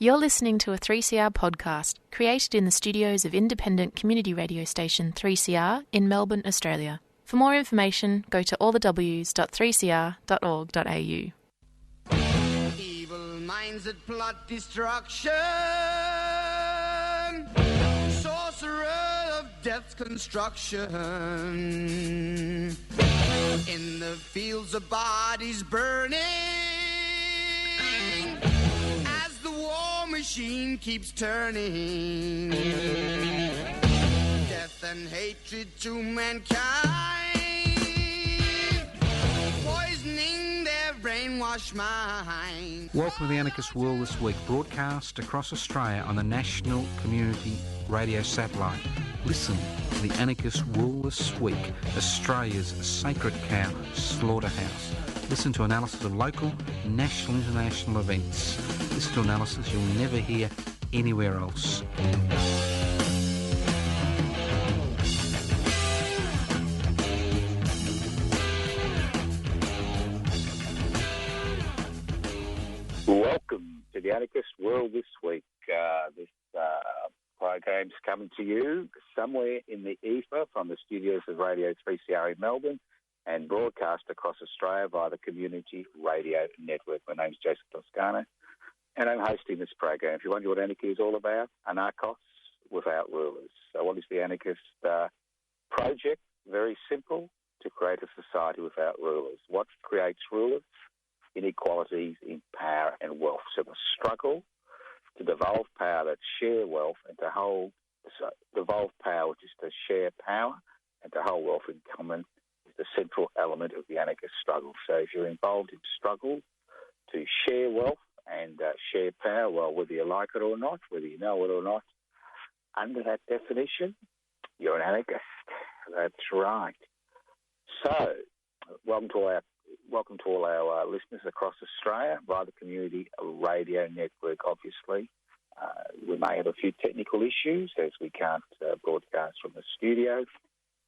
You're listening to a 3CR podcast created in the studios of independent community radio station 3CR in Melbourne, Australia. For more information, go to allthews.3cr.org.au. Evil minds that plot destruction, sorcerer of death's construction. In the fields of bodies burning, as the war machine keeps turning. Death and hatred to mankind, poisoning their brainwashed mind. Welcome to the Anarchist World This Week, broadcast across Australia on the National Community Radio Satellite. Listen to the Anarchist World This Week, Australia's sacred cow slaughterhouse. Listen to analysis of local, national, international events. Listen to analysis you'll never hear anywhere else. Welcome to the Anarchist World This Week. This program's coming to you somewhere in the ether from the studios of Radio 3CR in Melbourne and broadcast across Australia via the Community Radio Network. My name's Joseph Toscano, and I'm hosting this program. If you wonder what anarchy is all about, anarchos without rulers. So what is the anarchist project? Very simple, to create a society without rulers. What creates rulers? Inequalities in power and wealth. So the struggle to devolve power, that share wealth, and to hold, devolve power, which is to share power and to hold wealth in common, is the central element of the anarchist struggle. So if you're involved in struggle to share wealth and share power, well, whether you like it or not, whether you know it or not, under that definition, you're an anarchist. That's right. So, welcome to all our listeners across Australia via the Community Radio Network, obviously. We may have a few technical issues as we can't broadcast from the studio.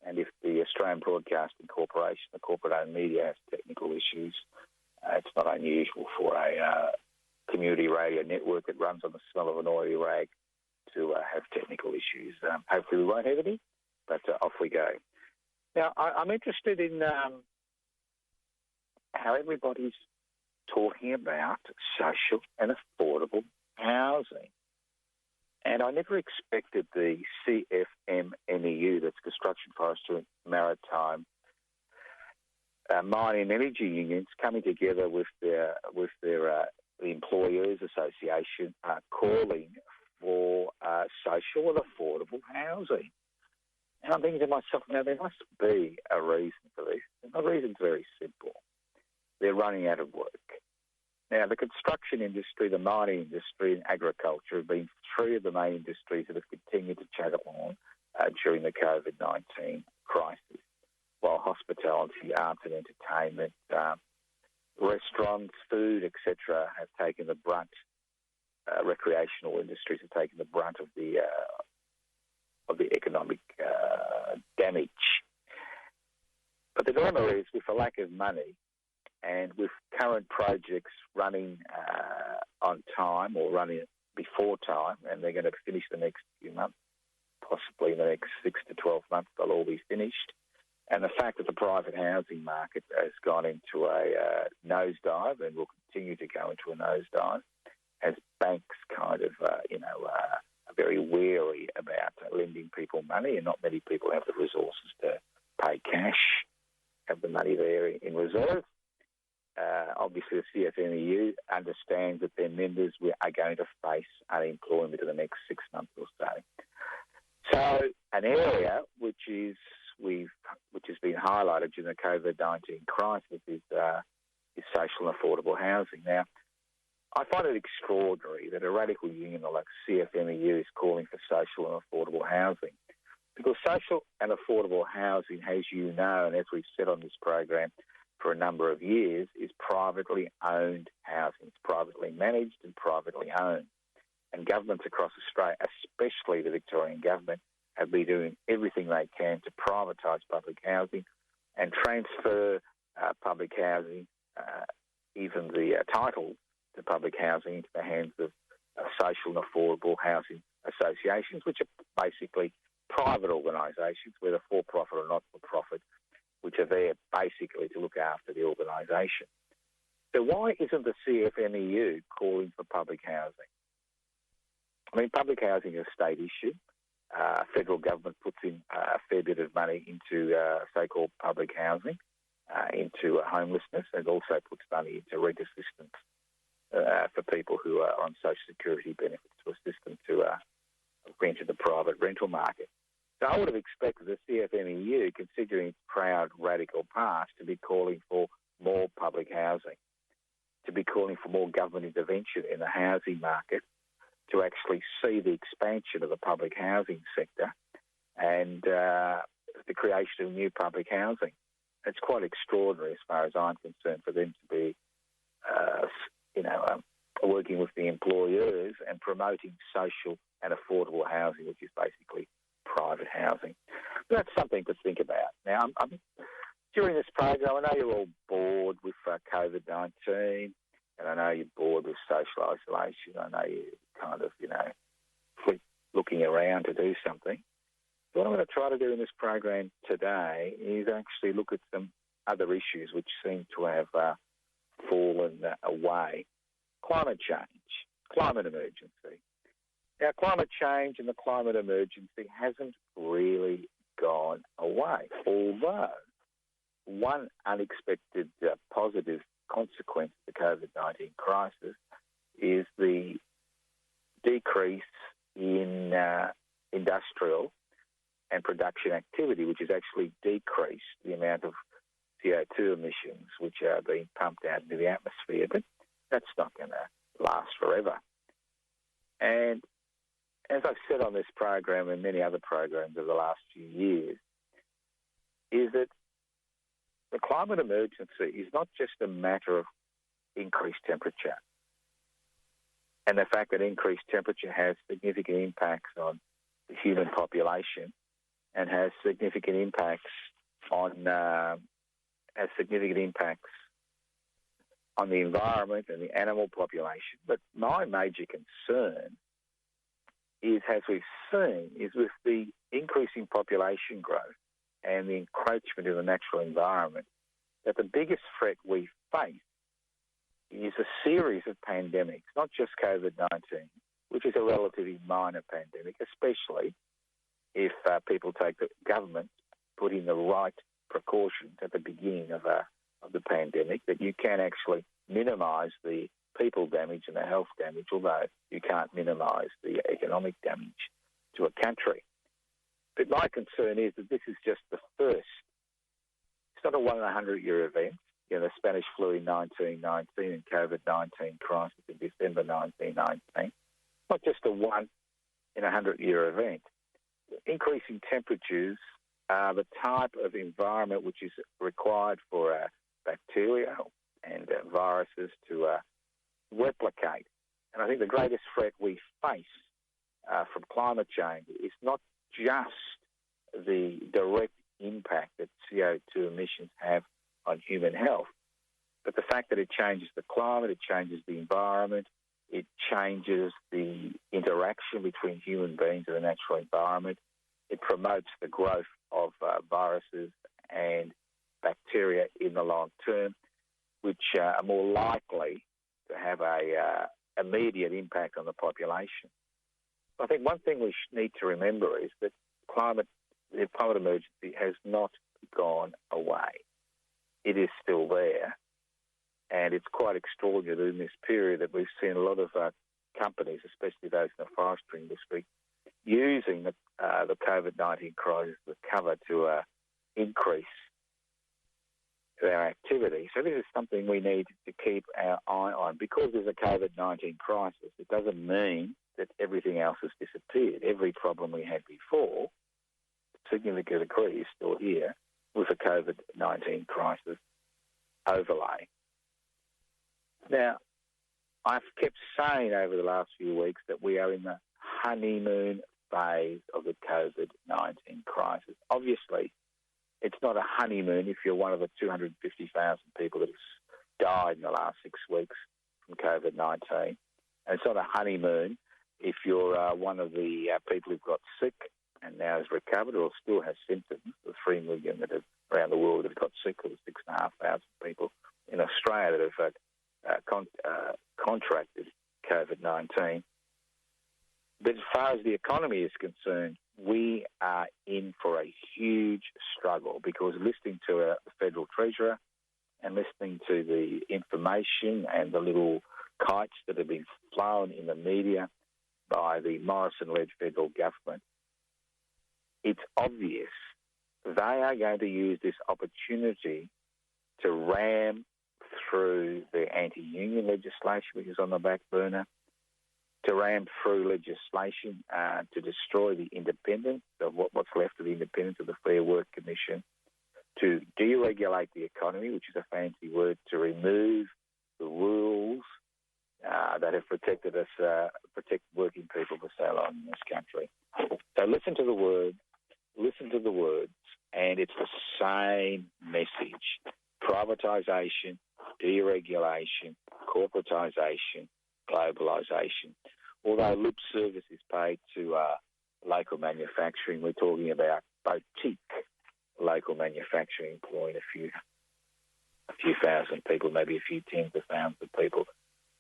And if the Australian Broadcasting Corporation, the corporate-owned media, has technical issues, it's not unusual for a community radio network that runs on the smell of an oily rag to have technical issues. Hopefully we won't have any, but off we go. Now, I'm interested in how everybody's talking about social and affordable housing. And I never expected the CFMMEU, that's Construction, Forestry, Maritime, Mining and Energy Unions, coming together with their the Employers Association, calling for social and affordable housing. And I'm thinking to myself, now there must be a reason for this. And the reason's very simple. They're running out of work. Now, the construction industry, the mining industry and agriculture have been three of the main industries that have continued to chug along during the COVID-19 crisis, while hospitality, arts and entertainment, restaurants, food, etc. have taken the brunt, recreational industries have taken the brunt of the economic damage. But the dilemma is, with a lack of money, and with current projects running on time or running before time, and they're going to finish the next few months, possibly in the next 6 to 12 months, they'll all be finished. And the fact that the private housing market has gone into a nosedive and will continue to go into a nosedive, as banks kind of, are very wary about lending people money, and not many people have the resources to pay cash, have the money there in reserve. Obviously, the CFMEU understands that their members are going to face unemployment in the next 6 months or so. So, an area which has been highlighted during the COVID-19 crisis is social and affordable housing. Now, I find it extraordinary that a radical union like CFMEU is calling for social and affordable housing, because social and affordable housing, as you know, and as we've said on this program for a number of years, is privately owned housing. It's privately managed and privately owned. And governments across Australia, especially the Victorian government, have been doing everything they can to privatise public housing and transfer public housing, even the title to public housing, into the hands of social and affordable housing associations, which are basically private organisations, whether for-profit or not-for-profit, which are there basically to look after the organisation. So why isn't the CFMEU calling for public housing? I mean, public housing is a state issue. Federal government puts in a fair bit of money into so-called public housing, into homelessness, and also puts money into rent assistance for people who are on social security benefits to assist them to rent in the private rental market. So I would have expected the CFMEU, considering its proud radical past, to be calling for more public housing, to be calling for more government intervention in the housing market, to actually see the expansion of the public housing sector and the creation of new public housing. It's quite extraordinary as far as I'm concerned for them to be, working with the employers and promoting social and affordable housing, which is basically private housing. That's something to think about. Now, during this program, I know you're all bored with COVID-19, and I know you're bored with social isolation. I know you're kind of, looking around to do something. So what I'm going to try to do in this program today is actually look at some other issues which seem to have fallen away. Climate change, climate emergency. Now, climate change and the climate emergency hasn't really gone away, although one unexpected positive consequence of the COVID-19 crisis is the decrease in industrial and production activity, which has actually decreased the amount of CO2 emissions which are being pumped out into the atmosphere. But that's not going to last forever. And as I've said on this program and many other programs over the last few years, is that the climate emergency is not just a matter of increased temperature. And the fact that increased temperature has significant impacts on the human population and has significant impacts on the environment and the animal population. But my major concern is, as we've seen, is with the increasing population growth and the encroachment of the natural environment, that the biggest threat we face is a series of pandemics, not just COVID-19, which is a relatively minor pandemic, especially if people take the government put in the right precautions at the beginning of the pandemic, that you can actually minimise the people damage and the health damage, although you can't minimise the economic damage to a country. But my concern is that this is just the first. It's not a 1-in-100-year event. The Spanish flu in 1919 and COVID-19 crisis in December 1919. Not just a 1-in-100-year event. Increasing temperatures are the type of environment which is required for bacteria and viruses to replicate. And I think the greatest threat we face from climate change is not just the direct impact that CO2 emissions have on human health, but the fact that it changes the climate, it changes the environment, it changes the interaction between human beings and the natural environment. It promotes the growth of viruses and bacteria in the long term, which are more likely to have a immediate impact on the population. I think one thing we need to remember is that the climate emergency has not gone away. It is still there, and it's quite extraordinary in this period that we've seen a lot of companies, especially those in the forestry industry, using the COVID-19 crisis as cover to increase their activity. So this is something we need to keep our eye on. Because there's a COVID-19 crisis, it doesn't mean that everything else has disappeared. Every problem we had before, to a significant degree, is still here with a COVID-19 crisis overlay. Now, I've kept saying over the last few weeks that we are in the honeymoon phase of the COVID-19 crisis. Obviously, it's not a honeymoon if you're one of the 250,000 people that have died in the last 6 weeks from COVID-19. And it's not a honeymoon if you're one of the people who've got sick and now has recovered or still has symptoms, the 3 million that have around the world that have got sick, or the 6,500 people in Australia that have contracted COVID-19. But as far as the economy is concerned, we are in for a huge struggle, because listening to the Federal Treasurer and listening to the information and the little kites that have been flown in the media by the Morrison-led federal government, it's obvious they are going to use this opportunity to ram through the anti-union legislation, which is on the back burner, to ram through legislation to destroy the independence of what's left of the independence of the Fair Work Commission, to deregulate the economy, which is a fancy word, to remove the rules that have protected us, protect working people for so long in this country. So listen to the words, and it's the same message: privatisation, deregulation, corporatisation, globalisation. Although lip service is paid to local manufacturing, we're talking about boutique local manufacturing employing a few thousand people, maybe a few tens of thousands of people,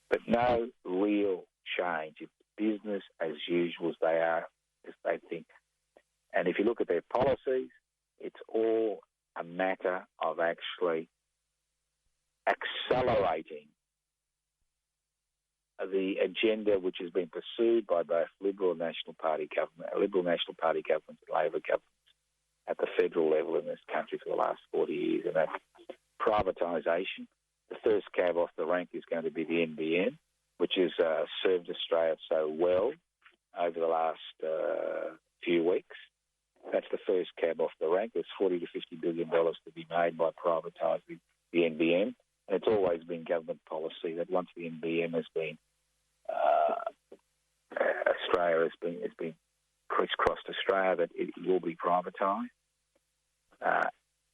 but no real change. It's business as usual as they think. And if you look at their policies, it's all a matter of actually accelerating the agenda which has been pursued by both Liberal National Party governments and Labor governments at the federal level in this country for the last 40 years, and that's privatisation. The first cab off the rank is going to be the NBN, which has served Australia so well over the last few weeks. That's the first cab off the rank. There's $40 to $50 billion to be made by privatising the NBN. And it's always been government policy that once the NBN has been, Australia has been crisscrossed Australia, that it will be privatised.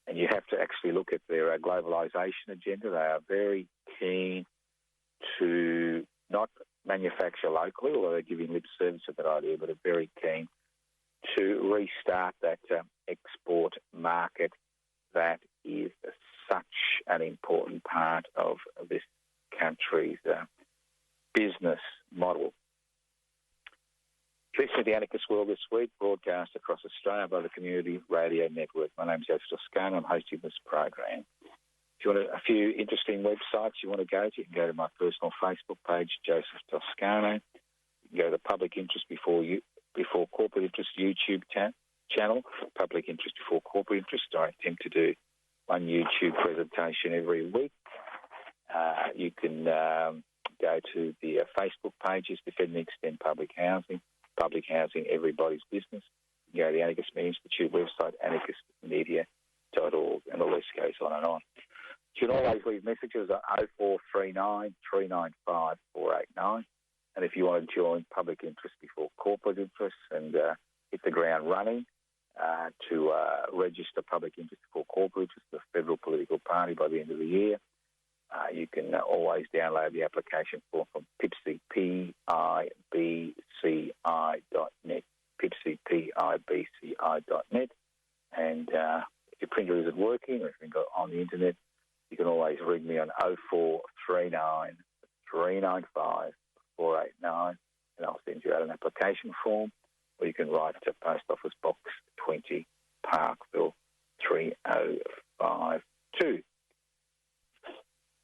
And you have to actually look at their globalisation agenda. They are very keen to not manufacture locally, although they're giving lip service to that idea, but are very keen to restart that export market that is such an important part of this country's business model. Listen to the Anarchist World this week, broadcast across Australia by the Community Radio Network. My name's Joseph Toscano. I'm hosting this program. If you want a few interesting websites you want to go to, you can go to my personal Facebook page, Joseph Toscano. You can go to the Public Interest Before Corporate Interest YouTube channel, Public Interest Before Corporate Interest. I attempt to do one YouTube presentation every week. You can go to the Facebook pages, Defend and Extend Public Housing, Everybody's Business. You can go to the Anarchist Media Institute website, anarchistmedia.org, and the list goes on and on. You can always leave messages at 0439 395 489. And if you want to join Public Interest Before Corporate Interest and hit the ground running to register Public Interest Before Corporate Interest, the federal political party, by the end of the year, you can always download the application form from PIBCI, PIBCI.net, PIBCI, PIBCI.net. And if your printer isn't working, or if you've got on the internet, you can always ring me on 0439 395 489, and I'll send you out an application form, or you can write to Post Office Box 20, Parkville 3052.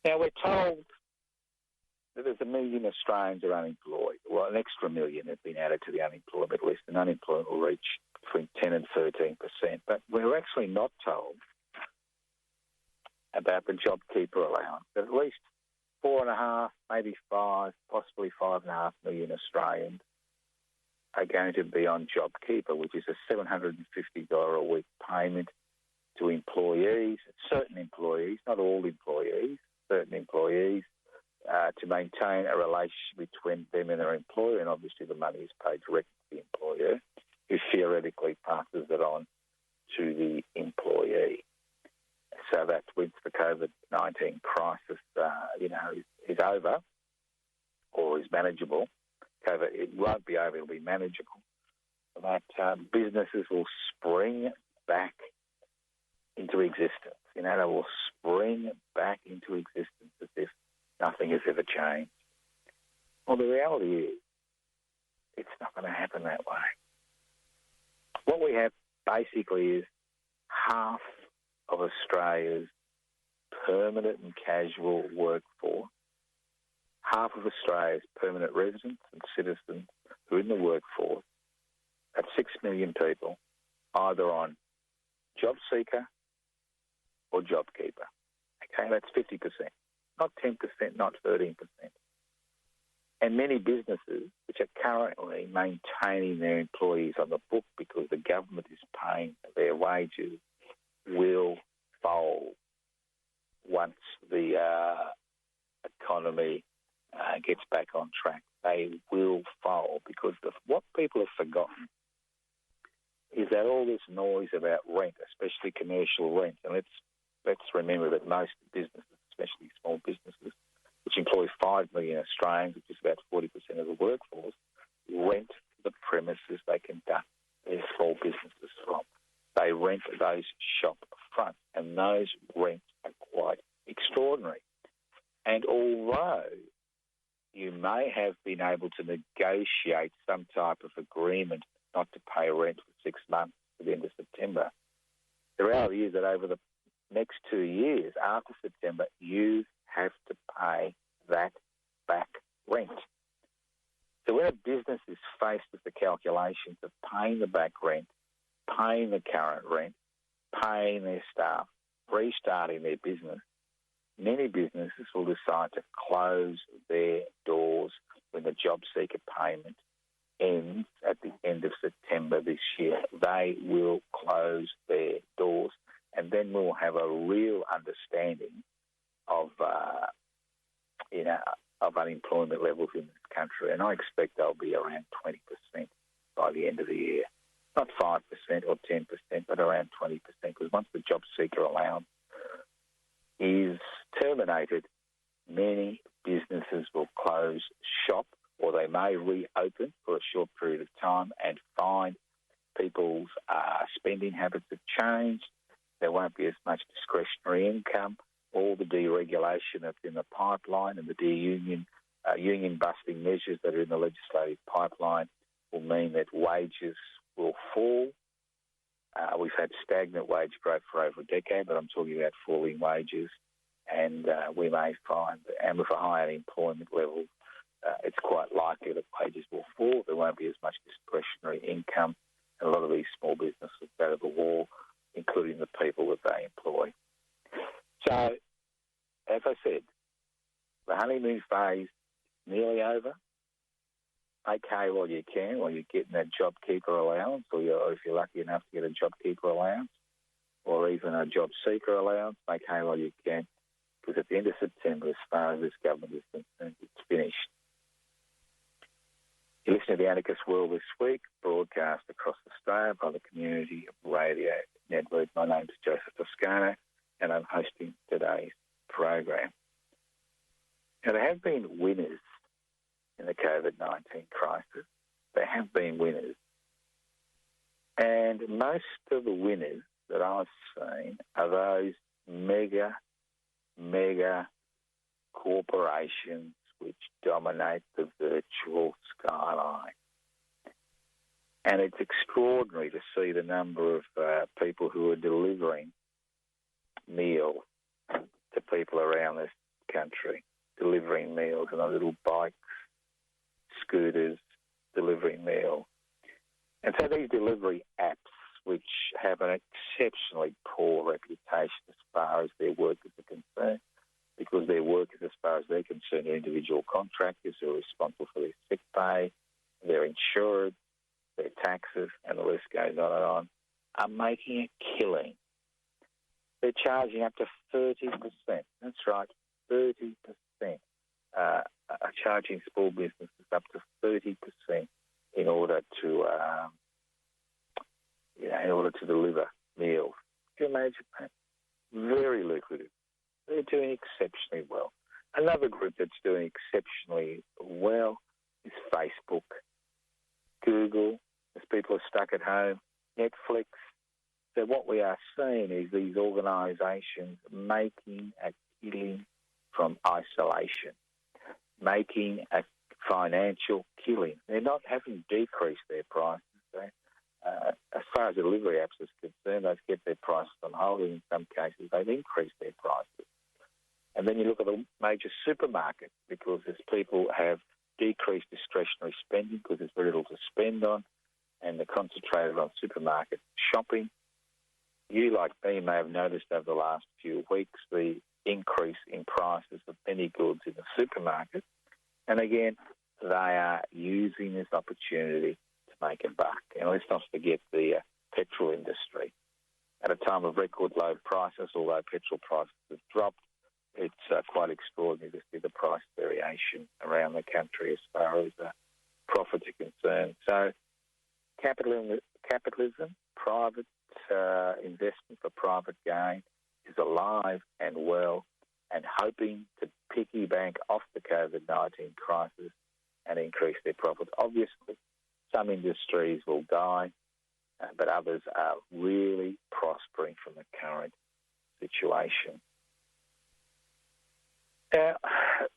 Now, we're told that there's 1 million Australians are unemployed. Well, an extra million have been added to the unemployment list, and unemployment will reach between 10 and 13%. But we're actually not told about the JobKeeper allowance, that at least 4.5, maybe 5, possibly 5.5 million Australians are going to be on JobKeeper, which is a $750 a week payment to employees, certain employees, not all employees, certain employees, to maintain a relationship between them and their employer, and obviously the money is paid directly to the employer, who theoretically passes it on to the employee. So that once the COVID-19 crisis, is over or is manageable, COVID, it won't be over, it'll be manageable. That businesses will spring back into existence. They will spring back into existence as if nothing has ever changed. Well, the reality is, it's not going to happen that way. What we have basically is half of Australia's permanent and casual workforce, half of Australia's permanent residents and citizens who are in the workforce, that's 6 million people, either on job seeker or job keeper. Okay, that's 50%, not 10%, not 13%. And many businesses, which are currently maintaining their employees on the book because the government is paying their wages, will fold once the economy gets back on track. They will fold because what people have forgotten is that all this noise about rent, especially commercial rent, and let's remember that most businesses, especially small businesses, which employ 5 million Australians, which is about 40% of the workforce, rent the premises they conduct their small businesses from. They rent those shop fronts, and those rents are quite extraordinary. And although you may have been able to negotiate some type of agreement not to pay rent for 6 months to the end of September, the reality is that over the next 2 years after September, you have to pay that back rent. So when a business is faced with the calculations of paying the back rent, paying the current rent, paying their staff, restarting their business, many businesses will decide to close their doors when the job seeker payment ends at the end of September this year. They will close their doors, and then we'll have a real understanding of of unemployment levels in this country, and I expect they'll be around 20% by the end of the year. Not 5% or 10%, but around 20%, because once the job seeker allowance is terminated, many businesses will close shop, or they may reopen for a short period of time and find people's spending habits have changed. There won't be as much discretionary income. All the deregulation that's in the pipeline and the union-busting measures that are in the legislative pipeline will mean that wages will fall. We've had stagnant wage growth for over a decade, but I'm talking about falling wages. And we may find, and with a high unemployment level, it's quite likely that wages will fall. There won't be as much discretionary income, and a lot of these small businesses will go to the wall, including the people that they employ. So, as I said, the honeymoon phase is nearly over. Okay, while you can, while you're getting that JobKeeper allowance, or if you're lucky enough to get a JobKeeper allowance, or even a job seeker allowance, make hay while you can, because at the end of September, as far as this government is concerned, it's finished. You listen to the Anarchist World this week, broadcast across Australia by the Community Radio Network. My name is Joseph Toscano, and I'm hosting today's program. Now, there have been winners in the COVID-19 crisis. There have been winners. And most of the winners that I've seen are those mega corporations which dominate the virtual skyline. And it's extraordinary to see the number of people who are delivering meals to people around this country, delivering meals on their little bikes, scooters, delivering meals. And so these delivery apps, which have an exceptionally poor reputation as far as their workers are concerned, because their workers, as far as they're concerned, are individual contractors who are responsible for their sick pay, their insurance, their taxes, and the list goes on, are making a killing. They're charging up to 30%. That's right, 30%. Are charging small businesses up to 30% in order to deliver meals. Can you imagine that? Very lucrative. They're doing exceptionally well. Another group that's doing exceptionally well is Facebook, Google, as people are stuck at home, Netflix. So what we are seeing is these organisations making a killing from isolation, making a financial killing. They're not having decreased their prices. As far as delivery apps is concerned, they've kept their prices on hold, and in some cases they've increased their prices. And then you look at the major supermarkets, because as people have decreased discretionary spending because there's very little to spend on, and they're concentrated on supermarket shopping. You, like me, may have noticed over the last few weeks the increase in prices of many goods in the supermarket. And again, they are using this opportunity to make a buck. And let's not forget the petrol industry. At a time of record low prices, although petrol prices have dropped, it's quite extraordinary to see the price variation around the country as far as profits are concerned. So capitalism, private investment for private gain is alive and well and hoping to piggyback off the COVID-19 crisis and increase their profits. Obviously, some industries will die, but others are really prospering from the current situation. Now,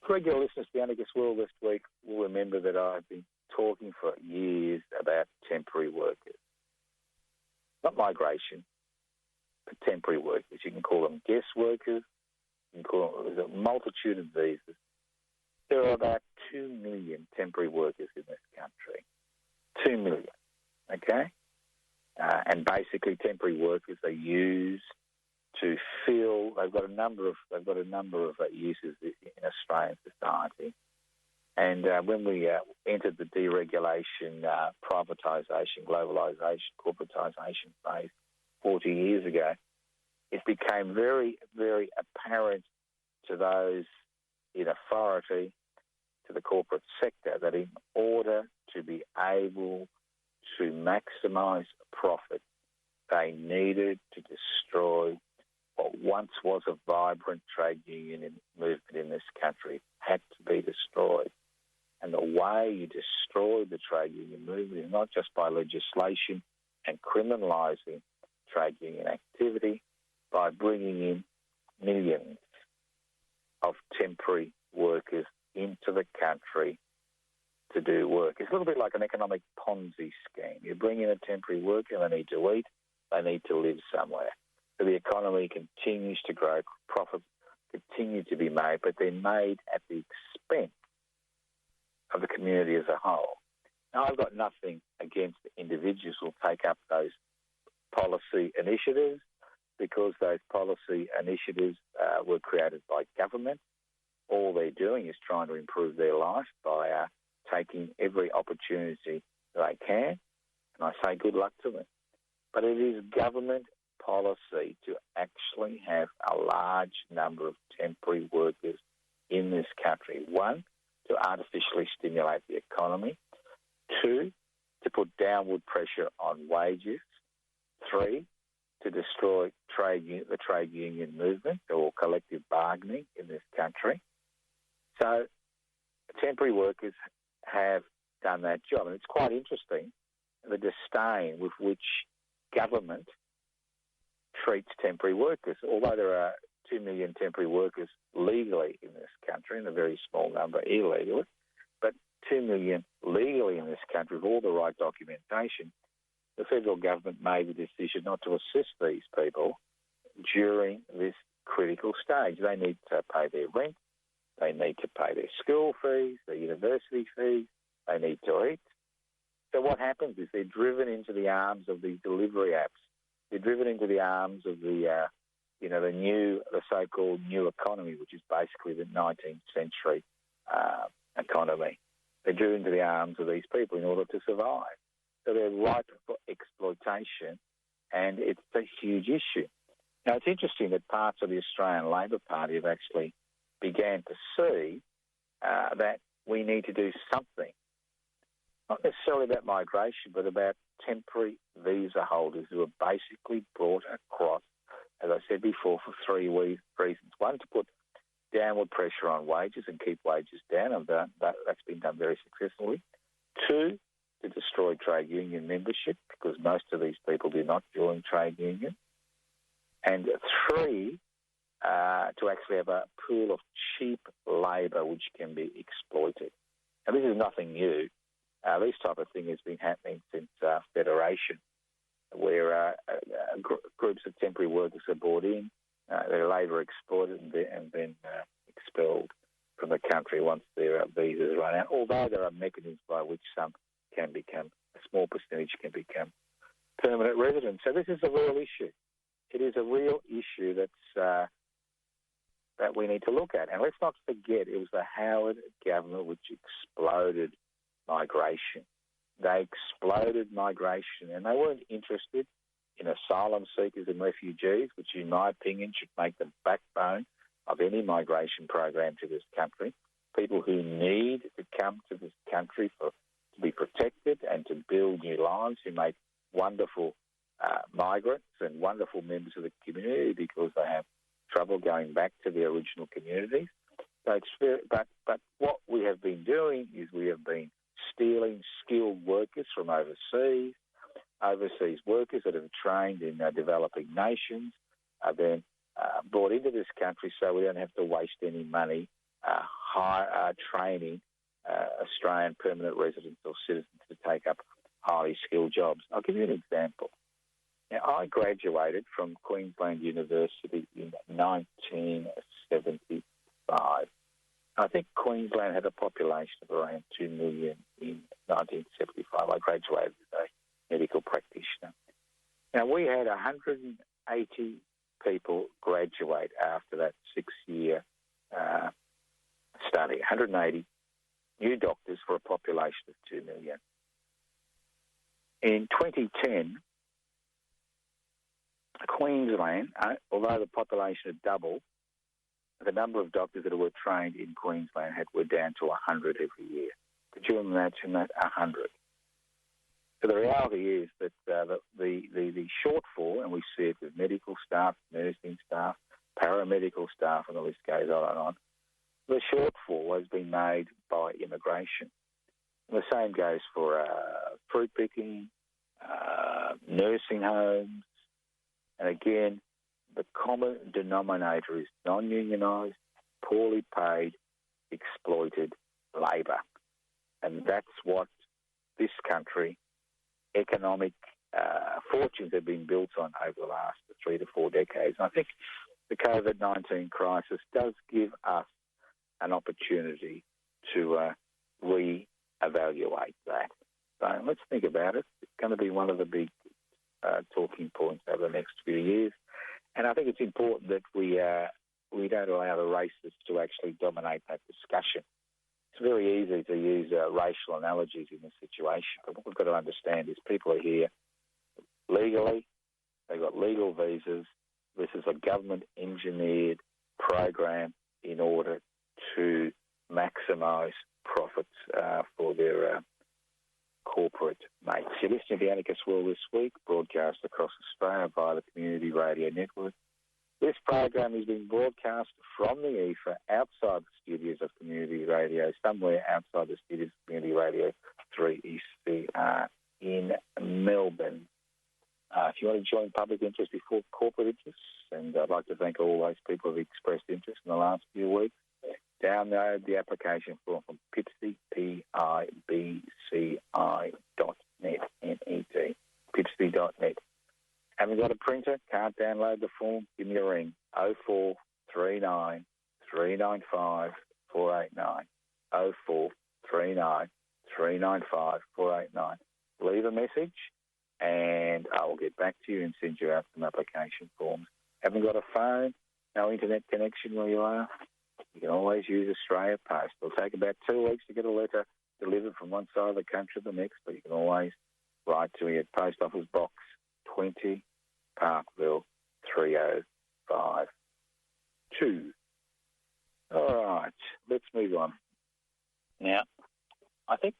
regular listeners to the Anarchist World this week will remember that I've been talking for years about temporary workers. Not migration, but temporary workers. You can call them guest workers. You can call them, there's a multitude of visas. There are about 2 million temporary workers in this country. 2 million, okay? And basically temporary workers are used to fill. They've got a number of uses in Australian society. And when we entered the deregulation, privatisation, globalisation, corporatisation phase 40 years ago, it became very, very apparent to those in authority, to the corporate sector, that in order to be able to maximise profit, they needed to destroy what once was a vibrant trade union movement in this country. It had to be destroyed. And the way you destroy the trade union movement is not just by legislation and criminalising trade union activity, by bringing in millions of temporary workers into the country to do work. It's a little bit like an economic Ponzi scheme. You bring in a temporary worker, they need to eat, they need to live somewhere. So the economy continues to grow, profits continue to be made, but they're made at the expense of the community as a whole. Now, I've got nothing against individuals who will take up those policy initiatives, because those policy initiatives were created by government. All they're doing is trying to improve their life by taking every opportunity they can, and I say good luck to them. But it is government policy to actually have a large number of temporary workers in this country. One, to artificially stimulate the economy. Two, to put downward pressure on wages. Three, to destroy the trade union movement or collective bargaining in this country. So temporary workers have done that job. And it's quite interesting, the disdain with which government treats temporary workers. Although there are 2 million temporary workers legally in this country and a very small number illegally, but 2 million legally in this country with all the right documentation, the federal government made the decision not to assist these people during this critical stage. They need to pay their rent, they need to pay their school fees, their university fees, they need to eat. So what happens is they're driven into the arms of these delivery apps. They're driven into the arms of the so-called new economy, which is basically the 19th century economy. They're driven into the arms of these people in order to survive. So they're ripe for exploitation, and it's a huge issue. Now, it's interesting that parts of the Australian Labor Party have actually began to see that we need to do something, not necessarily about migration, but about temporary visa holders who are basically brought across, as I said before, for three reasons. One, to put downward pressure on wages and keep wages down, and that's been done very successfully. 2, to destroy trade union membership, because most of these people do not join trade unions. And 3, to actually have a pool of cheap labour which can be exploited. Now, this is nothing new. This type of thing has been happening since Federation, where groups of temporary workers are brought in, their labour exploited and then expelled from the country once their visas run out, although there are mechanisms by which some can become, a small percentage can become permanent residents. So this is a real issue. It is a real issue that's that we need to look at. And let's not forget, it was the Howard government which exploded migration. They exploded migration, and they weren't interested in asylum seekers and refugees, which in my opinion should make the backbone of any migration program to this country. People who need to come to this country to be protected and to build new lives, who make wonderful migrants and wonderful members of the community because they have trouble going back to their original communities. So but what we have been doing is we have been stealing skilled workers from overseas workers that have trained in developing nations are then brought into this country, so we don't have to waste any money training Australian permanent residents or citizens to take up highly skilled jobs. I'll give you an example. Now, I graduated from Queensland University in 1975. I think Queensland had a population of around 2 million in 1975. I graduated as a medical practitioner. Now, we had 180 people graduate after that 6-year study, 180 new doctors for a population of 2 million. In 2010, Queensland, although the population had doubled, the number of doctors that were trained in Queensland were down to 100 every year. Could you imagine that? 100. So the reality is that the shortfall, and we see it with medical staff, nursing staff, paramedical staff, and the list goes on and on, the shortfall has been made by immigration. And the same goes for fruit picking, nursing homes, and again, the common denominator is non-unionised, poorly paid, exploited labour. And that's what this country, economic fortunes have been built on over the last 3 to 4 decades. And I think the COVID-19 crisis does give us an opportunity to re-evaluate that. So let's think about it. It's going to be one of the big talking points over the next few years. And I think it's important that we don't allow the racists to actually dominate that discussion. It's very easy to use racial analogies in this situation, but what we've got to understand is people are here legally, they've got legal visas. This is a government-engineered program in order to maximise profits for their corporate mates. You're listening to the Anarchist World This Week, broadcast across Australia via the Community Radio Network. This program is being broadcast from the EFA outside the studios of Community Radio, somewhere outside the studios of Community Radio 3ECR in Melbourne. If you want to join public interest before corporate interests, and I'd like to thank all those people who have expressed interest in the last few weeks, download the application form from Pipsy, Pibci.net, N-E-T, Pipsy.net. Haven't got a printer? Can't download the form? Give me a ring, 0439 395 489, 0439 395 489. Leave a message and I will get back to you and send you out some application forms. Haven't got a phone? No internet connection where you are? You can always use Australia Post. It'll take about 2 weeks to get a letter delivered from one side of the country to the next, but you can always write to me at Post Office Box 20, Parkville 3052. All right, let's move on. Now, I think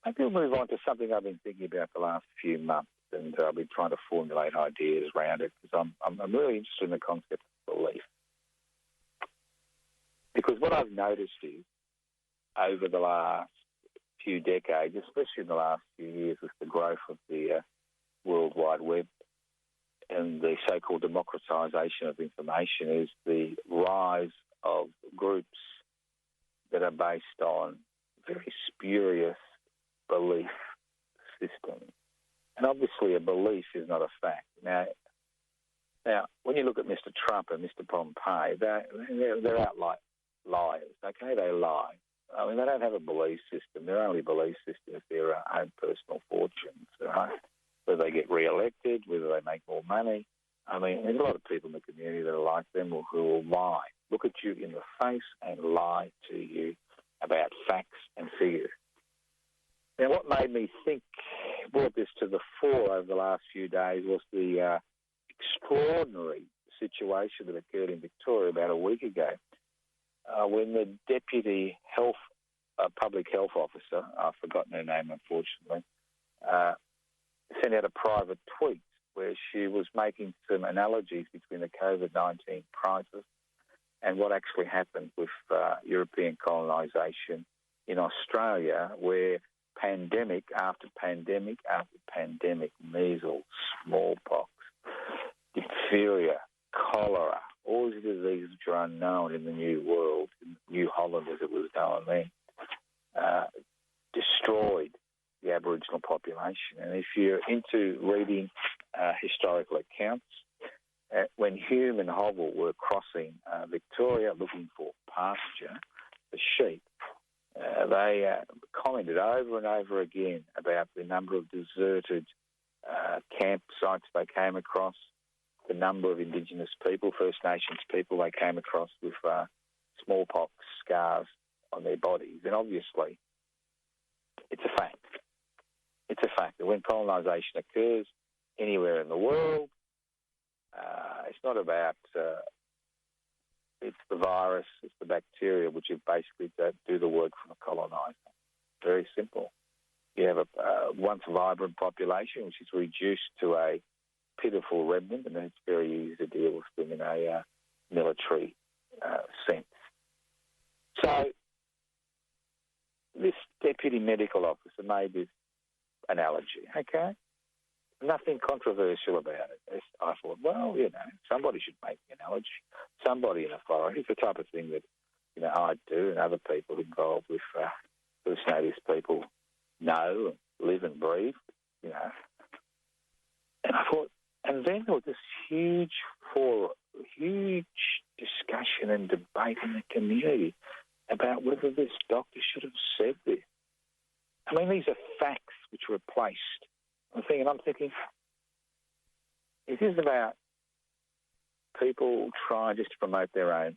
maybe we'll move on to something I've been thinking about the last few months, and I've been trying to formulate ideas around it because I'm really interested in the concept of belief. Because what I've noticed is, over the last few decades, especially in the last few years with the growth of the World Wide Web and the so-called democratisation of information, is the rise of groups that are based on very spurious belief systems. And obviously a belief is not a fact. Now, when you look at Mr. Trump and Mr. Pompeo, they're out like liars, okay? They lie. I mean, they don't have a belief system. Their only belief system is their own personal fortunes, right? Whether they get re-elected, whether they make more money. I mean, there's a lot of people in the community that are like them who will lie, look at you in the face and lie to you about facts and figures. Now, what made me think, brought this to the fore over the last few days, was the extraordinary situation that occurred in Victoria about a week ago when the Deputy Public Health Officer, I've forgotten her name unfortunately, sent out a private tweet where she was making some analogies between the COVID-19 crisis and what actually happened with European colonisation in Australia, where pandemic after pandemic after pandemic, measles, smallpox, diphtheria, cholera, all these diseases which are unknown in the New World, in New Holland as it was known then, destroyed the Aboriginal population. And if you're into reading historical accounts, when Hume and Hovell were crossing Victoria looking for pasture for sheep, they commented over and over again about the number of deserted campsites they came across, the number of Indigenous people, First Nations people they came across with smallpox scars on their bodies. And obviously, it's a fact. It's a fact that when colonisation occurs anywhere in the world, it's not about it's the virus, it's the bacteria, which is basically do the work for the coloniser. Very simple. You have a once vibrant population which is reduced to a pitiful remnant, and then it's very easy to deal with them in a military sense. So this deputy medical officer made this analogy, okay? Nothing controversial about it. I thought, well, somebody should make the analogy. Somebody in authority. It's the type of thing that, I do and other people involved with First Native people know and live and breathe, And I thought, and then there was this huge discussion and debate in the community about whether this doctor should have said this. I mean, these are facts which were placed. I'm thinking, is this about people trying just to promote their own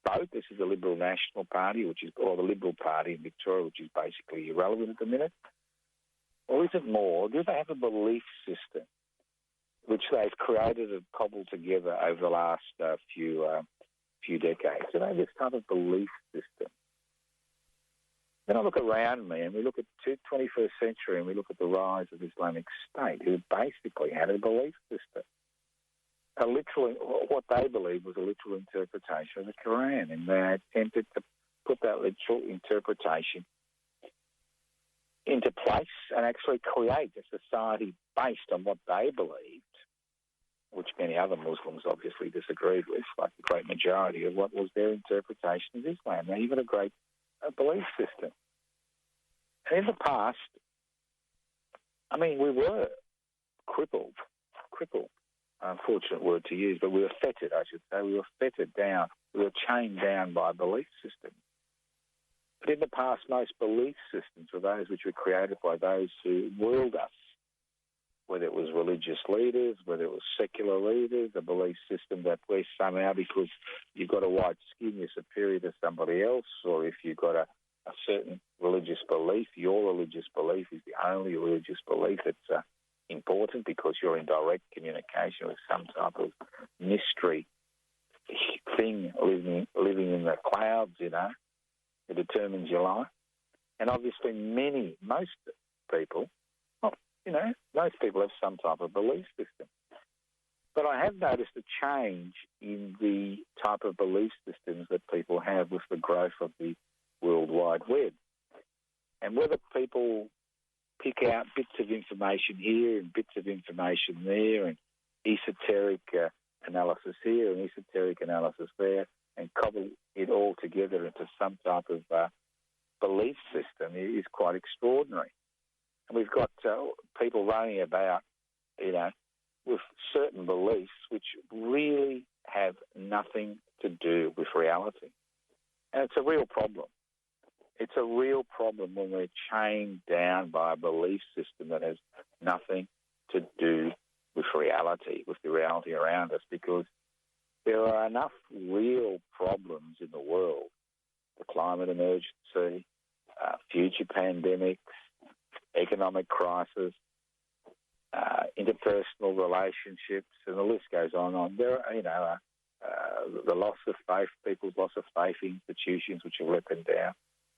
vote? This is the Liberal National Party, or the Liberal Party in Victoria, which is basically irrelevant at the minute. Or is it more? Do they have a belief system which they've created and cobbled together over the last few decades? Do they have this type of belief system? Then I look around me and we look at 21st century and we look at the rise of Islamic State, who basically had a belief system. What they believed was a literal interpretation of the Quran, and they attempted to put that literal interpretation into place and actually create a society based on what they believed, which many other Muslims obviously disagreed with, like the great majority of what was their interpretation of Islam. Now, you've got a great belief system. And in the past, we were crippled, unfortunate word to use, but we were fettered, I should say. We were fettered down. We were chained down by belief systems. But in the past, most belief systems were those which were created by those who ruled us, whether it was religious leaders, whether it was secular leaders, a belief system that we're somehow, because you've got a white skin, you're superior to somebody else, or if you've got a certain religious belief, your religious belief is the only religious belief that's important because you're in direct communication with some type of mystery thing living in the clouds, that determines your life. And obviously most people have some type of belief system. But I have noticed a change in the type of belief systems that people have with the growth of the World Wide Web. And whether people pick out bits of information here and bits of information there and esoteric analysis here and esoteric analysis there and cobble it all together into some type of belief system is quite extraordinary. And we've got people running about, with certain beliefs which really have nothing to do with reality. And it's a real problem. It's a real problem when we're chained down by a belief system that has nothing to do with reality, with the reality around us, because there are enough real problems in the world, the climate emergency, future pandemics, economic crisis, interpersonal relationships, and the list goes on. There are, the loss of faith, people's loss of faith in institutions which are ripping down.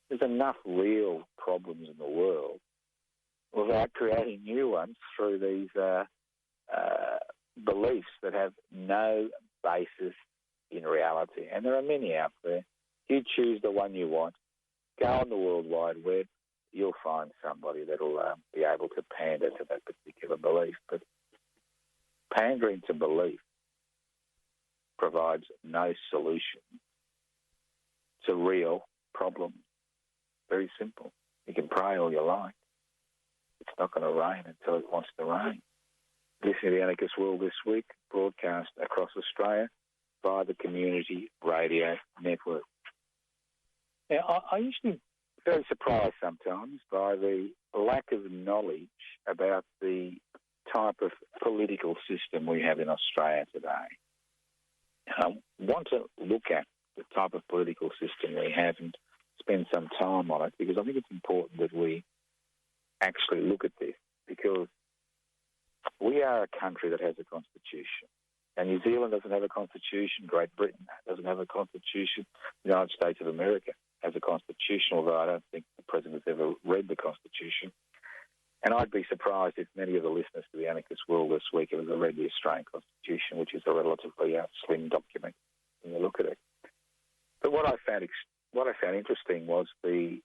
There's enough real problems in the world without creating new ones through these beliefs that have no basis in reality. And there are many out there. You choose the one you want. Go on the World Wide Web. You'll find somebody that will be able to pander to that particular belief. But pandering to belief provides no solution to real problems. Very simple. You can pray all you like. It's not going to rain until it wants to rain. Listen to the Anarchist World This Week, broadcast across Australia via the Community Radio Network. Now, I usually very surprised sometimes by the lack of knowledge about the type of political system we have in Australia today. And I want to look at the type of political system we have and spend some time on it, because I think it's important that we actually look at this, because we are a country that has a constitution. And New Zealand doesn't have a constitution, Great Britain doesn't have a constitution, the United States of America has a constitution, although I don't think the President has ever read the Constitution. And I'd be surprised if many of the listeners to the Anarchist World This Week have ever read the Australian Constitution, which is a relatively slim document when you look at it. But what I found interesting was the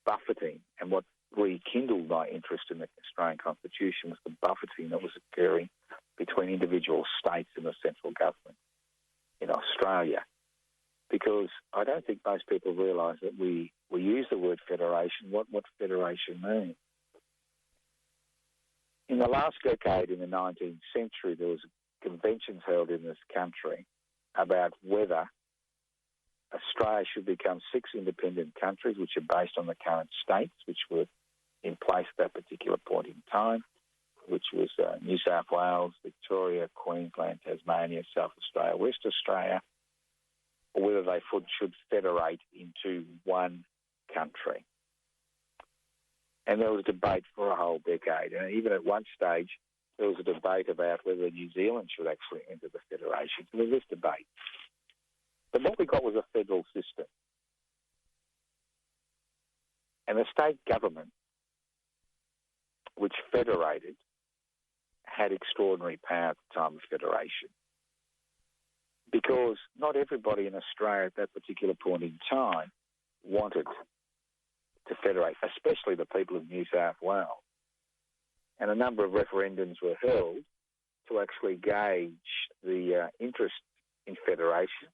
buffeting, and what rekindled my interest in the Australian Constitution was the buffeting that was occurring between individual states and the central government in Australia. Because I don't think most people realise that we use the word federation, what federation means. In the last decade, in the 19th century, there was conventions held in this country about whether Australia should become 6 independent countries, which are based on the current states, which were in place at that particular point in time, which was New South Wales, Victoria, Queensland, Tasmania, South Australia, West Australia, or whether they should federate into one country. And there was a debate for a whole decade. And even at one stage, there was a debate about whether New Zealand should actually enter the federation. So there was this debate. But what we got was a federal system. And the state government, which federated, had extraordinary power at the time of federation. Because not everybody in Australia at that particular point in time wanted to federate, especially the people of New South Wales. And a number of referendums were held to actually gauge the interest in federation.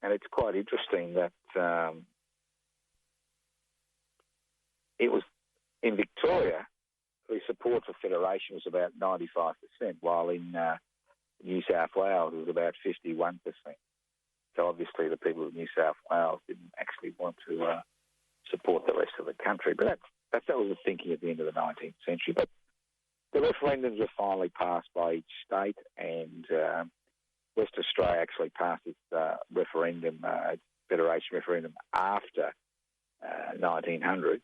And it's quite interesting that it was in Victoria, the support for federation was about 95%, while in New South Wales it was about 51%. So obviously the people of New South Wales didn't actually want to support the rest of the country. But that was the thinking at the end of the 19th century. But the referendums were finally passed by each state, and West Australia actually passed its referendum, its federation referendum after 1900,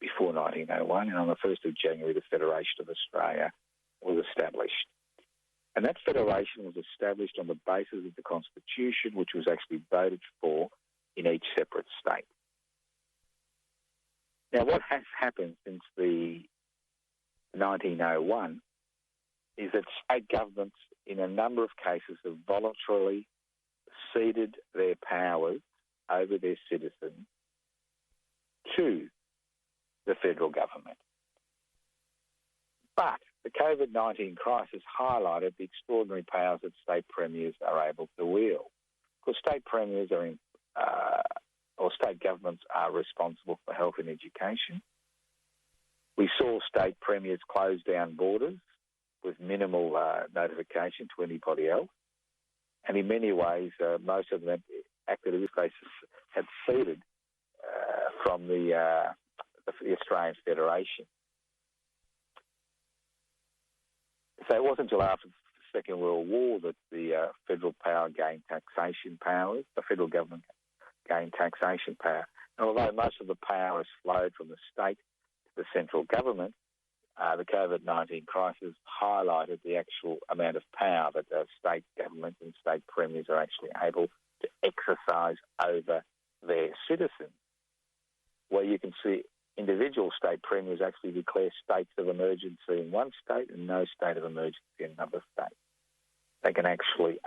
before 1901, and on the 1st of January the Federation of Australia was established. And that federation was established on the basis of the Constitution, which was actually voted for in each separate state. Now, what has happened since the 1901 is that state governments, in a number of cases, have voluntarily ceded their powers over their citizens to the federal government. But the COVID-19 crisis highlighted the extraordinary powers that state premiers are able to wield. Because state premiers or state governments are responsible for health and education. We saw state premiers close down borders with minimal notification to anybody else. And in many ways, most of them acted as if they had ceded from the Australian Federation. So it wasn't until after the Second World War that the federal power gained taxation powers, the federal government gained taxation power. And although most of the power has flowed from the state to the central government, the COVID-19 crisis highlighted the actual amount of power that the state governments and state premiers are actually able to exercise over their citizens, where you can see individual state premiers actually declare states of emergency in one state and no state of emergency in another state. They can actually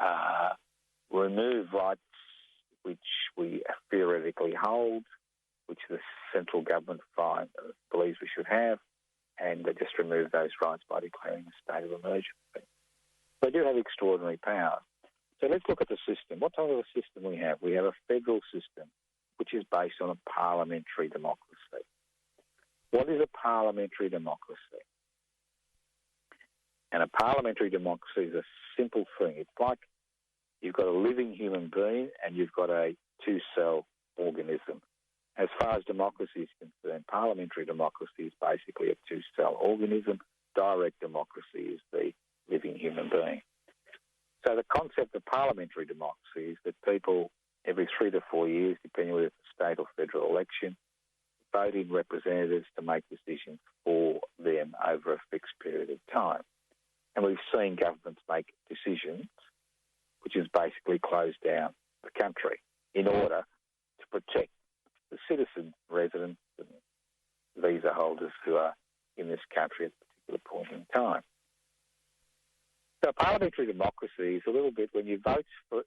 remove rights which we theoretically hold, which the central government believes we should have, and they just remove those rights by declaring a state of emergency. They do have extraordinary powers. So let's look at the system. What type of a system we have? We have a federal system which is based on a parliamentary democracy. What is a parliamentary democracy? And a parliamentary democracy is a simple thing. It's like you've got a living human being and you've got a two-cell organism. As far as democracy is concerned, parliamentary democracy is basically a two-cell organism. Direct democracy is the living human being. So the concept of parliamentary democracy is that people, every 3 to 4 years, depending whether it's a state or federal election, vote in representatives to make decisions for them over a fixed period of time. And we've seen governments make decisions which is basically close down the country in order to protect the citizens, residents and visa holders who are in this country at a particular point in time. So parliamentary democracy is a little bit, when you vote for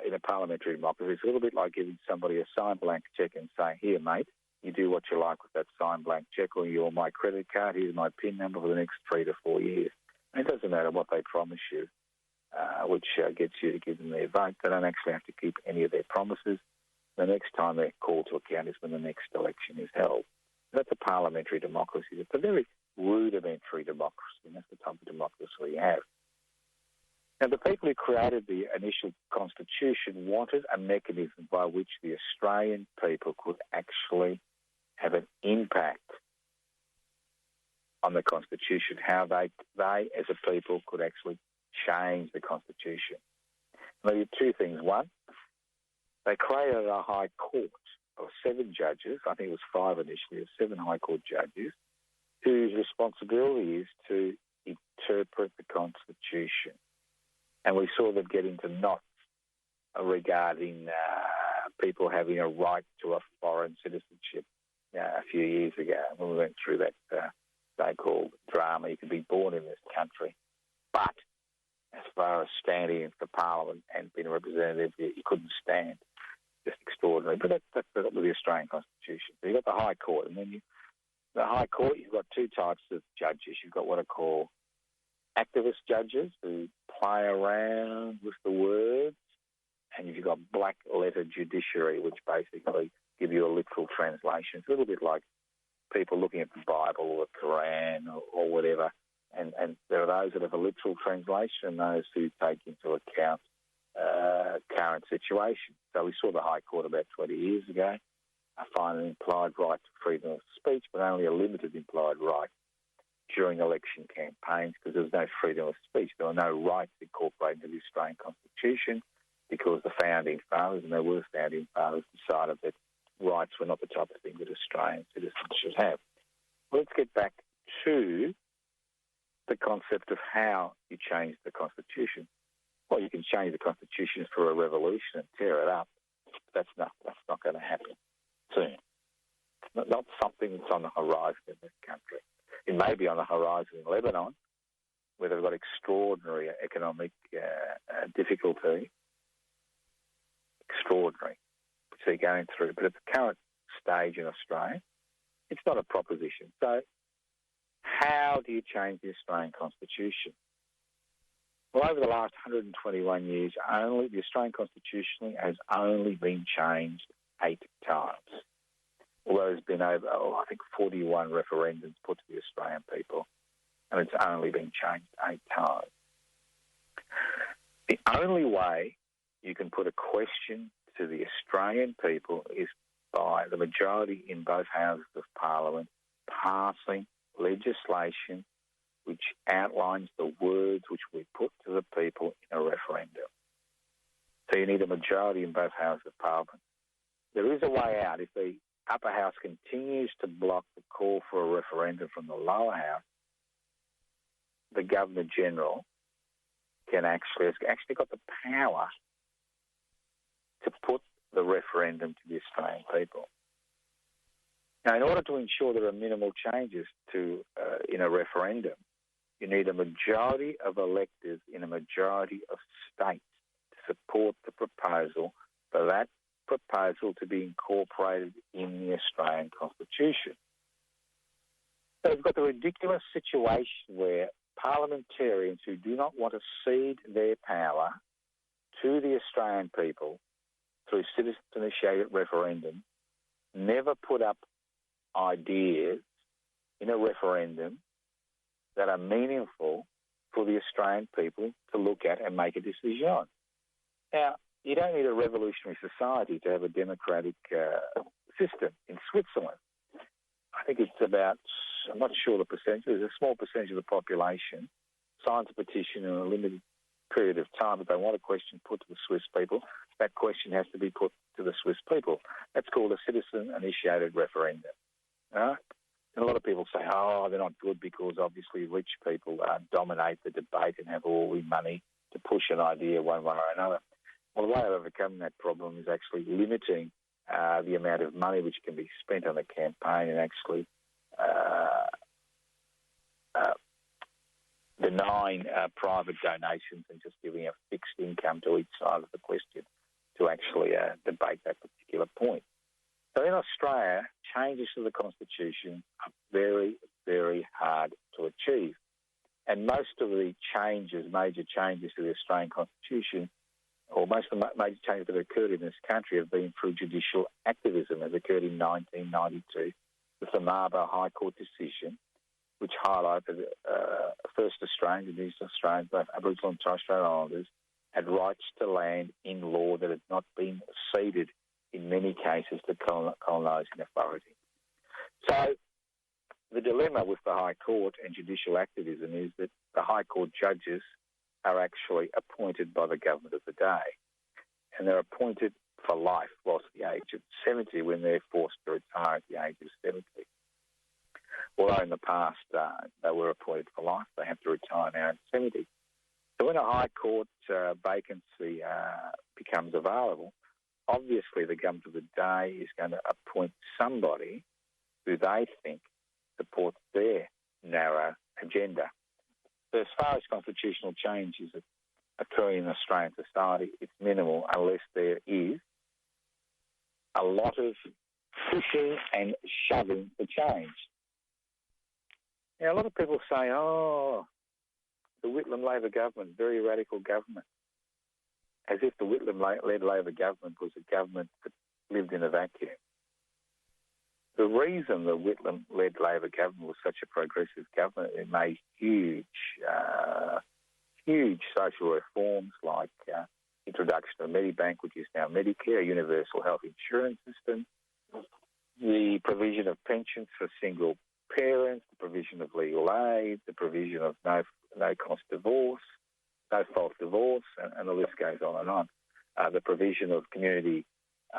in a parliamentary democracy, it's a little bit like giving somebody a signed blank cheque and saying, here, mate, you do what you like with that signed blank cheque, or you're my credit card, here's my PIN number for the next 3 to 4 years. And it doesn't matter what they promise you, which gets you to give them their vote. They don't actually have to keep any of their promises. The next time they're called to account is when the next election is held. That's a parliamentary democracy. It's a very rudimentary democracy, and that's the type of democracy we have. Now, the people who created the initial constitution wanted a mechanism by which the Australian people could actually have an impact on the constitution, how they as a people could actually change the constitution. And there are two things. One, they created a high court of 7 judges, I think it was 5 initially, 7 high court judges, whose responsibility is to interpret the constitution. And we saw them get into knots regarding people having a right to a foreign citizenship a few years ago when we went through that so-called drama. You could be born in this country, but as far as standing in for Parliament and being a representative, you couldn't stand. Just extraordinary. But that's with the Australian Constitution. So you've got the High Court, and then the High Court, you've got 2 types of judges. You've got what are called activist judges who play around with the words, and you've got black letter judiciary, which basically give you a literal translation. It's a little bit like people looking at the Bible or the Quran or whatever, and there are those that have a literal translation and those who take into account current situation. So we saw the High Court about 20 years ago find an implied right to freedom of speech, but only a limited implied right during election campaigns, because there was no freedom of speech. There were no rights incorporated into the Australian Constitution because the founding fathers, and there were founding fathers, decided that rights were not the type of thing that Australian citizens should have. Well, let's get back to the concept of how you change the Constitution. Well, you can change the Constitution for a revolution and tear it up. That's not going to happen soon. It's not something that's on the horizon in this country. It may be on the horizon in Lebanon, where they've got extraordinary economic difficulty, extraordinary, which they're going through. But at the current stage in Australia, it's not a proposition. So how do you change the Australian Constitution? Well, over the last 121 years, the Australian Constitution has only been changed 8 times. Although there's been over, I think, 41 referendums put to the Australian people, and it's only been changed 8 times. The only way you can put a question to the Australian people is by the majority in both houses of Parliament passing legislation which outlines the words which we put to the people in a referendum. So you need a majority in both houses of Parliament. There is a way out. If the upper house continues to block the call for a referendum from the lower house, the Governor-General has actually got the power to put the referendum to the Australian people. Now, in order to ensure there are minimal changes in a referendum, you need a majority of electors in a majority of states to support the proposal for that proposal to be incorporated in the Australian Constitution. So we've got the ridiculous situation where parliamentarians who do not want to cede their power to the Australian people through citizen-initiated referendum never put up ideas in a referendum that are meaningful for the Australian people to look at and make a decision on. Now, you don't need a revolutionary society to have a democratic system. In Switzerland, I think it's about, I'm not sure the percentage, there's a small percentage of the population signs a petition in a limited period of time. If they want a question put to the Swiss people, that question has to be put to the Swiss people. That's called a citizen-initiated referendum. And a lot of people say, they're not good because obviously rich people dominate the debate and have all the money to push an idea one way or another. Well, the way of overcoming that problem is actually limiting the amount of money which can be spent on a campaign and actually denying private donations and just giving a fixed income to each side of the question to actually debate that particular point. So in Australia, changes to the Constitution are very, very hard to achieve. And most of the major changes to the Australian Constitution, or most of the major changes that have occurred in this country have been through judicial activism, as occurred in 1992 with the Mabo High Court decision, which highlighted first Australians, Indigenous Australians, both Aboriginal and Torres Strait Islanders, had rights to land in law that had not been ceded in many cases to colonising authority. So the dilemma with the High Court and judicial activism is that the High Court judges are actually appointed by the government of the day, and they're appointed for life whilst at the age of 70 when they're forced to retire at the age of 70. Although in the past they were appointed for life, they have to retire now at 70. So when a High Court vacancy becomes available, obviously the government of the day is going to appoint somebody who they think supports their narrow agenda. So as far as constitutional changes occurring in Australian society, it's minimal unless there is a lot of pushing and shoving for change. Now, a lot of people say, the Whitlam Labor government, very radical government, as if the Whitlam-led Labor government was a government that lived in a vacuum. The reason the Whitlam-led Labor government was such a progressive government, it made huge social reforms like introduction of Medibank, which is now Medicare, a universal health insurance system, the provision of pensions for single parents, the provision of legal aid, the provision of no-cost divorce, no-fault divorce, and the list goes on and on. The provision of community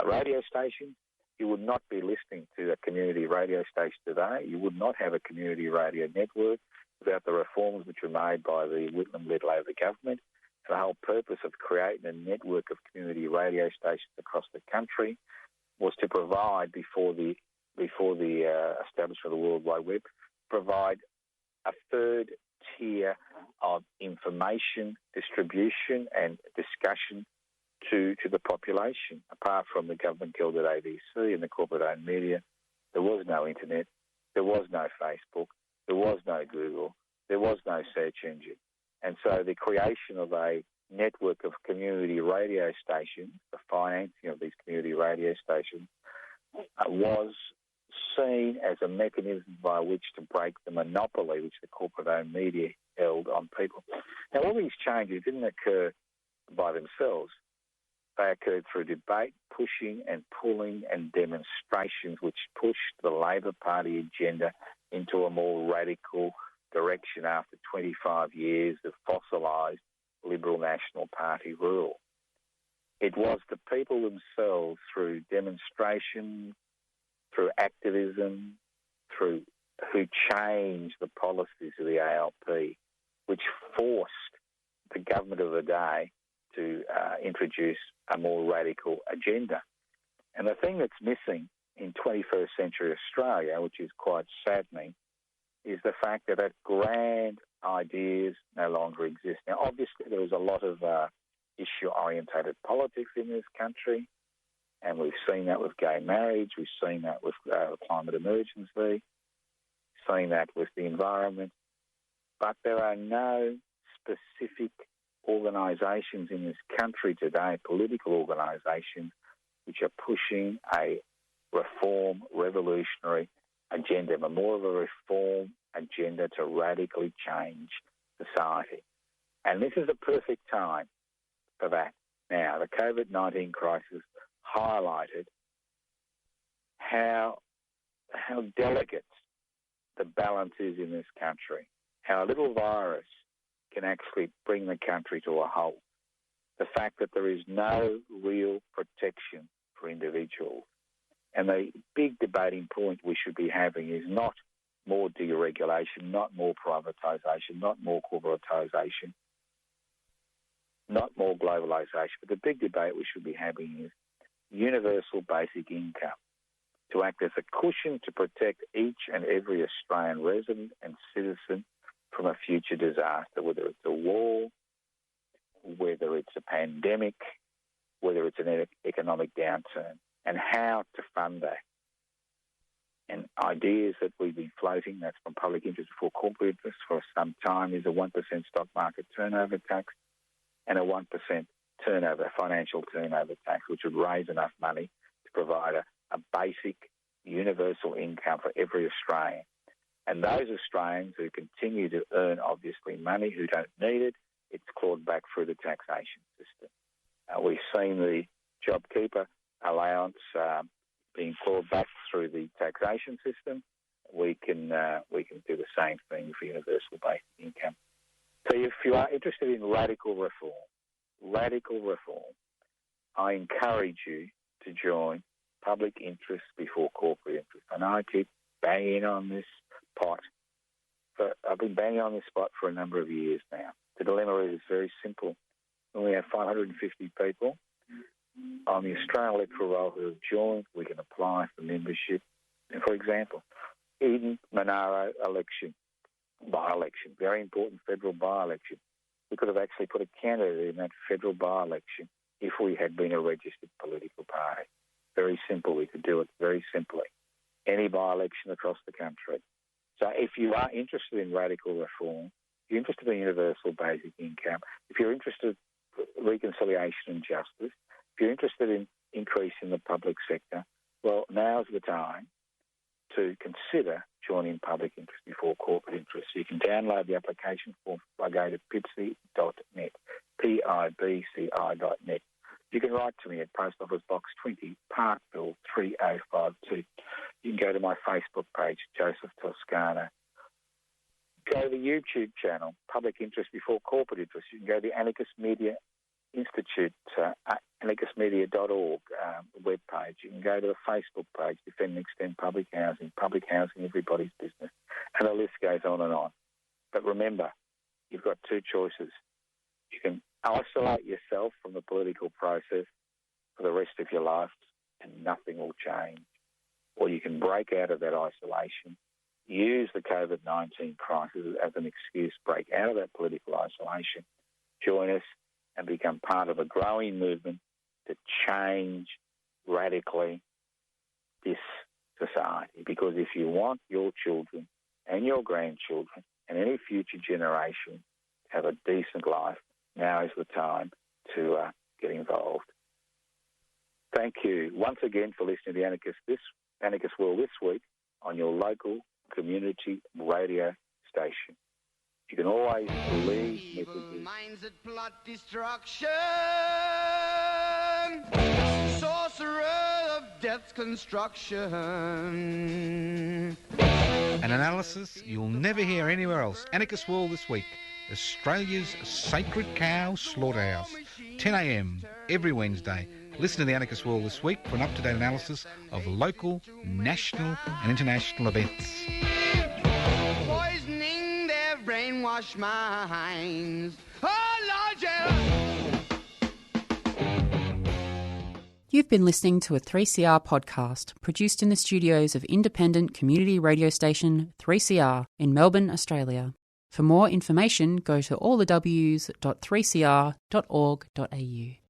radio stations. You would not be listening to a community radio station today. You would not have a community radio network without the reforms which were made by the Whitlam-led Labor government. The whole purpose of creating a network of community radio stations across the country was to provide, before the establishment of the World Wide Web, provide a third tier of information distribution and discussion to the population. Apart from the government-gilded ABC and the corporate-owned media, there was no internet, there was no Facebook, there was no Google, there was no search engine. And so the creation of a network of community radio stations, the financing of these community radio stations, was seen as a mechanism by which to break the monopoly which the corporate-owned media held on people. Now, all these changes didn't occur by themselves. They occurred through debate, pushing and pulling and demonstrations which pushed the Labor Party agenda into a more radical direction after 25 years of fossilised Liberal National Party rule. It was the people themselves, through demonstration, through activism, who changed the policies of the ALP, which forced the government of the day to introduce a more radical agenda. And the thing that's missing in 21st century Australia, which is quite saddening, is the fact that grand ideas no longer exist. Now, obviously, there was a lot of issue-orientated politics in this country, and we've seen that with gay marriage, we've seen that with climate emergency, seen that with the environment, but there are no specific organisations in this country today, political organisations, which are pushing a reform, revolutionary agenda, but more of a reform agenda to radically change society. And this is the perfect time for that. Now, the COVID-19 crisis highlighted how delicate the balance is in this country, how a little virus can actually bring the country to a halt. The fact that there is no real protection for individuals. And the big debating point we should be having is not more deregulation, not more privatisation, not more corporatisation, not more globalisation. But the big debate we should be having is universal basic income to act as a cushion to protect each and every Australian resident and citizen from a future disaster, whether it's a war, whether it's a pandemic, whether it's an economic downturn, and how to fund that. And ideas that we've been floating, that's from public interest before corporate interest for some time, is a 1% stock market turnover tax and a 1% financial turnover tax, which would raise enough money to provide a basic universal income for every Australian. And those Australians who continue to earn, obviously, money, who don't need it, it's clawed back through the taxation system. We've seen the JobKeeper allowance being clawed back through the taxation system. We can do the same thing for universal basic income. So if you are interested in radical reform, I encourage you to join public interest before corporate interest. And I keep banging on this pot. I've been banging on this spot for a number of years now. The dilemma is very simple. When we have 550 people on the Australian electoral roll who have joined, we can apply for membership. And for example, Eden Monaro election, by-election, very important federal by-election. We could have actually put a candidate in that federal by-election if we had been a registered political party. Very simple. We could do it very simply. Any by-election across the country. So if you are interested in radical reform, if you're interested in universal basic income, if you're interested in reconciliation and justice, if you're interested in increasing the public sector, well, now's the time to consider joining public interest before corporate interest. You can download the application form by going to pibci.net, pibci.net. You can write to me at Post Office Box 20, Parkville 3052. You can go to my Facebook page, Joseph Toscano. Go to the YouTube channel, Public Interest Before Corporate Interest. You can go to the Anarchist Media Institute, anarchistmedia.org webpage. You can go to the Facebook page, Defend and Extend Public Housing, everybody's business. And the list goes on and on. But remember, you've got two choices. You can isolate yourself from the political process for the rest of your life and nothing will change. Or you can break out of that isolation, use the COVID-19 crisis as an excuse to break out of that political isolation, join us and become part of a growing movement to change radically this society. Because if you want your children and your grandchildren and any future generation to have a decent life, now is the time to get involved. Thank you once again for listening to the Anarchist World this week on your local community radio station. You can always leave messages. Minds that plot destruction, sorcerer of death's construction. An analysis you'll never hear anywhere else. Anarchist World this week. Australia's sacred cow slaughterhouse. 10 a.m. every Wednesday. Listen to the Anarchist World this week for an up-to-date analysis of local, national and international events. Poisoning their brainwashed minds. Oh, Lord, yeah. You've been listening to a 3CR podcast produced in the studios of independent community radio station 3CR in Melbourne, Australia. For more information, go to allthews.3cr.org.au.